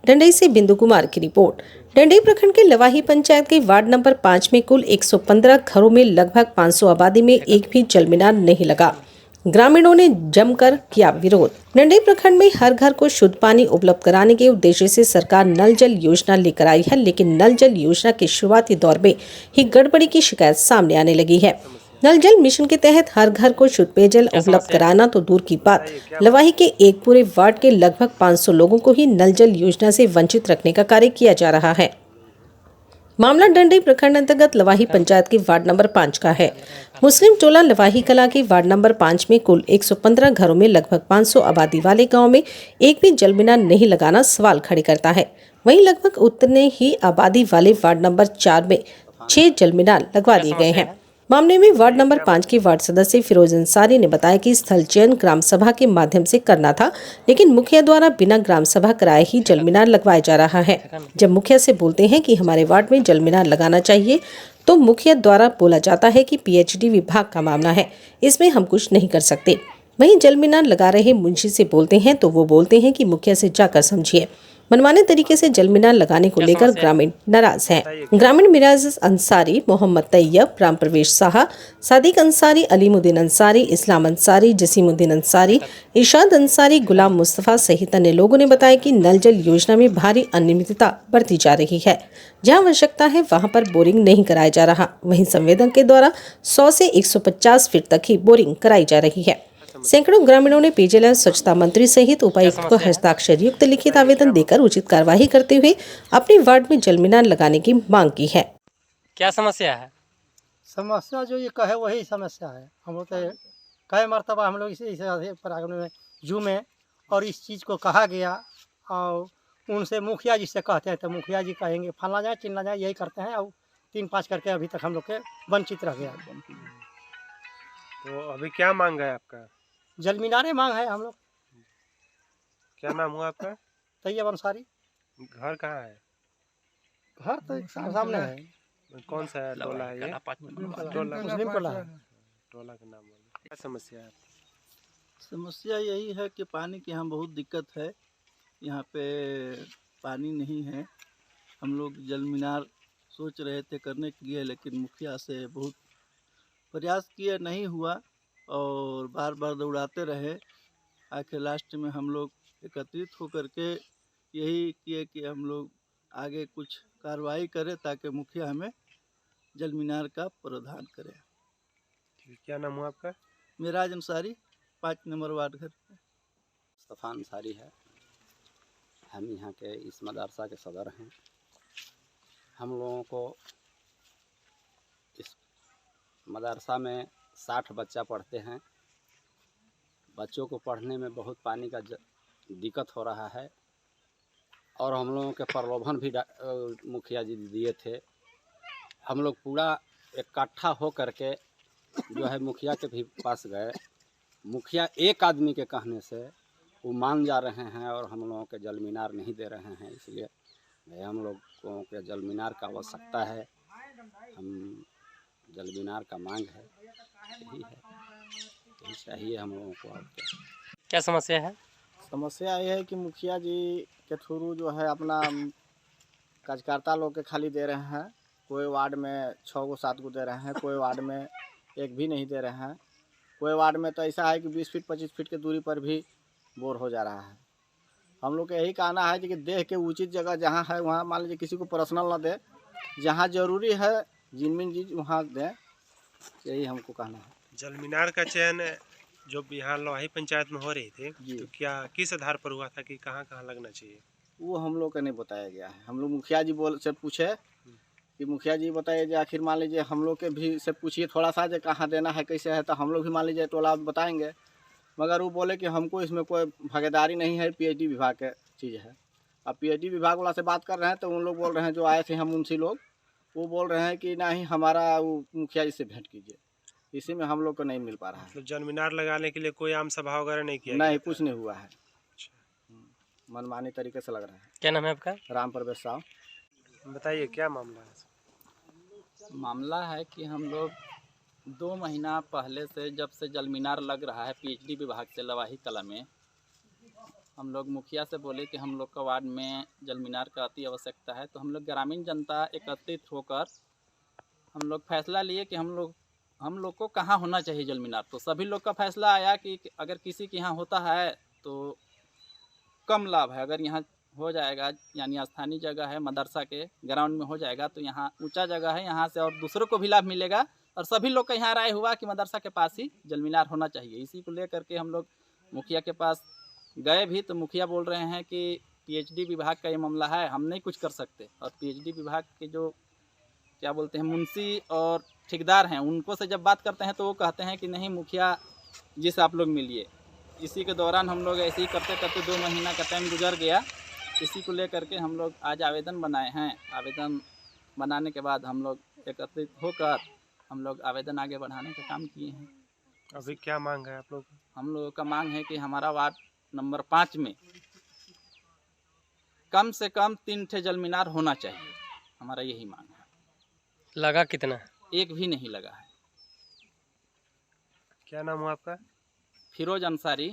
डंडई से बिंदु कुमार की रिपोर्ट। डंडई प्रखंड के लवाही पंचायत के वार्ड नंबर 5 में कुल 115 घरों में लगभग 500 आबादी में एक भी जलमीनार नहीं लगा। ग्रामीणों ने जमकर किया विरोध। डंडई प्रखंड में हर घर को शुद्ध पानी उपलब्ध कराने के उद्देश्य से सरकार नल जल योजना लेकर आई है, लेकिन नल जल योजना के शुरुआती दौर में ही गड़बड़ी की शिकायत सामने आने लगी है। नल जल मिशन के तहत हर घर को शुद्ध पेयजल उपलब्ध कराना तो दूर की बात, लवाही के एक पूरे वार्ड के लगभग 500 लोगों को ही नल जल योजना से वंचित रखने का कार्य किया जा रहा है। मामला डंडई प्रखंड अंतर्गत लवाही पंचायत के वार्ड नंबर 5 का है। मुस्लिम टोला लवाही कला के वार्ड नंबर 5 में कुल 115 घरों में लगभग 500 आबादी वाले गांव में एक भी जलमीनार नहीं लगाना सवाल खड़े करता है। वहीं लगभग उतने ही आबादी वाले वार्ड नंबर 4 में 6 जलमीनार लगवा दिए गए हैं। मामले में वार्ड नंबर 5 के वार्ड सदस्य फिरोज अंसारी ने बताया कि स्थल चयन ग्राम सभा के माध्यम से करना था, लेकिन मुखिया द्वारा बिना ग्राम सभा कराए ही जलमीनार लगवाया जा रहा है। जब मुखिया से बोलते हैं कि हमारे वार्ड में जलमीनार लगाना चाहिए, तो मुखिया द्वारा बोला जाता है कि पीएचडी विभाग का मामला है, इसमें हम कुछ नहीं कर सकते। वहीं जलमीनार लगा रहे मुंशी से बोलते हैं तो वो बोलते हैं कि मुखिया से जाकर समझिए। मनमाने तरीके से जलमीनार लगाने को लेकर ग्रामीण नाराज हैं। ग्रामीण मिराज अंसारी, मोहम्मद तैयब, राम प्रवेश साहा, सादिक अंसारी, अलीमुद्दीन अंसारी, इस्लाम अंसारी, जसीमुद्दीन अंसारी, इरशाद अंसारी, गुलाम मुस्तफा सहित अन्य लोगों ने बताया कि नल जल योजना में भारी अनियमितता बरती जा रही है। जहां आवश्यकता है वहां पर बोरिंग नहीं कराया जा रहा। वहीं संवेदक के द्वारा 100 से 150 फीट तक ही बोरिंग कराई जा रही है। सैकड़ों ग्रामीणों ने पेयजल एवं स्वच्छता मंत्री सहित उपायुक्त को हस्ताक्षर युक्त लिखित आवेदन देकर उचित कार्यवाही करते हुए अपने वार्ड में जलमीनार लगाने की मांग की है। क्या समस्या है? समस्या जो ये कहे वही समस्या है। हम लोग तो कई मरतबा हम लोग इसे प्रांगण में जू में और इस चीज़ को कहा गया और उनसे मुखिया जी से कहते हैं तो मुखिया जी कहेंगे फलना जाए चिन्ना जाए, यही करते हैं और 3-5 करके अभी तक हम लोग के वंचित रह गया। तो अभी क्या मांग है आपका? जलमीनारे मांग है हम लोग। क्या नाम हुआ आपका? तैयब अंसारी। घर कहाँ है? घर तो सामने है। कौन सा टोला है ये? टोला मुस्लिम टोला है। टोला का नाम बोलिए। क्या समस्या है? समस्या यही है कि पानी की यहाँ बहुत दिक्कत है। यहाँ पे पानी नहीं है। हम लोग जलमीनार सोच रहे थे करने के लिए, लेकिन मुखिया से बहुत प्रयास किए, नहीं हुआ और बार बार दौड़ाते रहे। आखिर लास्ट में हम लोग एकत्रित होकर के यही किए कि हम लोग आगे कुछ कार्रवाई करें ताकि मुखिया हमें जलमीनार का प्रावधान करे। क्या नाम हुआ आपका? मिराज अंसारी, 5 नंबर वार्ड घर। मुस्तफ़ा अंसारी है। हम यहाँ के इस मदरसा के सदर हैं। हम लोगों को इस मदरसा में 60 बच्चा पढ़ते हैं। बच्चों को पढ़ने में बहुत पानी का दिक्कत हो रहा है और हम लोगों के प्रलोभन भी मुखिया जी दिए थे। हम लोग पूरा इकट्ठा हो करके जो है मुखिया के भी पास गए। मुखिया एक आदमी के कहने से वो मान जा रहे हैं और हम लोगों के जलमीनार नहीं दे रहे हैं। इसलिए हम लोगों के जलमीनार का आवश्यकता है। हम जलमीनार का मांग है, यही है, यही चाहिए हम लोगों को। और क्या समस्या है? समस्या ये है कि मुखिया जी के थ्रू जो है अपना कार्यकर्ता लोग के खाली दे रहे हैं। कोई वार्ड में 6 गो 7 गो दे रहे हैं, कोई वार्ड में एक भी नहीं दे रहे हैं। कोई वार्ड में तो ऐसा है कि 20 फीट 25 फीट की दूरी पर भी बोर हो जा रहा है। हम लोग का यही कहना है कि देख के उचित जगह जहाँ है वहाँ मान लीजिए किसी को पर्सनल ना दे, जहाँ ज़रूरी है जिनमिन जी वहाँ दें, यही हमको कहना है। जलमीनार का चयन जो यहाँ लवाही पंचायत में हो रही थी, तो क्या किस आधार पर हुआ था कि कहाँ कहाँ लगना चाहिए? वो हम लोग का नहीं बताया गया है। हम लोग मुखिया जी से पूछे कि मुखिया जी बताइए जो आखिर मान लीजिए हम लोग के भी से पूछिए थोड़ा सा जो कहाँ देना है कैसे है, तो हम लोग भी मान लीजिए टोला बताएंगे। मगर वो बोले कि हमको इसमें कोई भागीदारी नहीं है, पीएचडी विभाग का चीज़ है। अब पीएचडी विभाग वाला से बात कर रहे हैं तो उन लोग बोल रहे हैं जो आए थे हम मुंशी लोग, वो बोल रहे हैं कि नहीं हमारा वो मुखिया जी से भेंट कीजिए। इसी में हम लोग को नहीं मिल पा रहा है। मतलब जलमीनार लगाने के लिए कोई आम सभा वगैरह नहीं किया? नहीं, कुछ नहीं हुआ है। मनमानी तरीके से लग रहा है। क्या नाम है आपका? राम प्रवेश साहब। बताइए क्या मामला है? मामला है कि हम लोग 2 महीना पहले से जब से जलमीनार लग रहा है पीएचडी विभाग से लवाही कला में, हम लोग मुखिया से बोले कि हम लोग का वार्ड में जल मीनार का अति आवश्यकता है। तो हम लोग ग्रामीण जनता एकत्रित होकर हम लोग फैसला लिए कि हम लोग को कहाँ होना चाहिए जल मीनार। तो सभी लोग का फैसला आया कि अगर किसी के यहाँ होता है तो कम लाभ है, अगर यहाँ हो जाएगा यानी स्थानीय जगह है, मदरसा के ग्राउंड में हो जाएगा तो यहाँ ऊंचा जगह है, यहाँ से और दूसरों को भी लाभ मिलेगा। और सभी लोग का यहाँ राय हुआ कि मदरसा के पास ही जल मीनार होना चाहिए। इसी को लेकर के हम लोग मुखिया के पास गए भी, तो मुखिया बोल रहे हैं कि पीएचडी विभाग का ये मामला है, हम नहीं कुछ कर सकते। और पीएचडी विभाग के जो क्या बोलते हैं मुंशी और ठेकेदार हैं, उनको से जब बात करते हैं तो वो कहते हैं कि नहीं मुखिया जी से आप लोग मिलिए। इसी के दौरान हम लोग ऐसे ही करते करते 2 महीना का टाइम गुजर गया। इसी को लेकर के हम लोग आज आवेदन बनाए हैं। आवेदन बनाने के बाद हम लोग एकत्रित होकर हम लोग आवेदन आगे बढ़ाने का काम किए हैं। अभी क्या मांग है आप लोग? हम लोगों का मांग है कि हमारा वार्ड नंबर 5 में कम से कम 3 ठे जल मीनार होना चाहिए, हमारा यही मांग है। लगा कितना? एक भी नहीं लगा है। क्या नाम हुआ आपका? फिरोज अंसारी।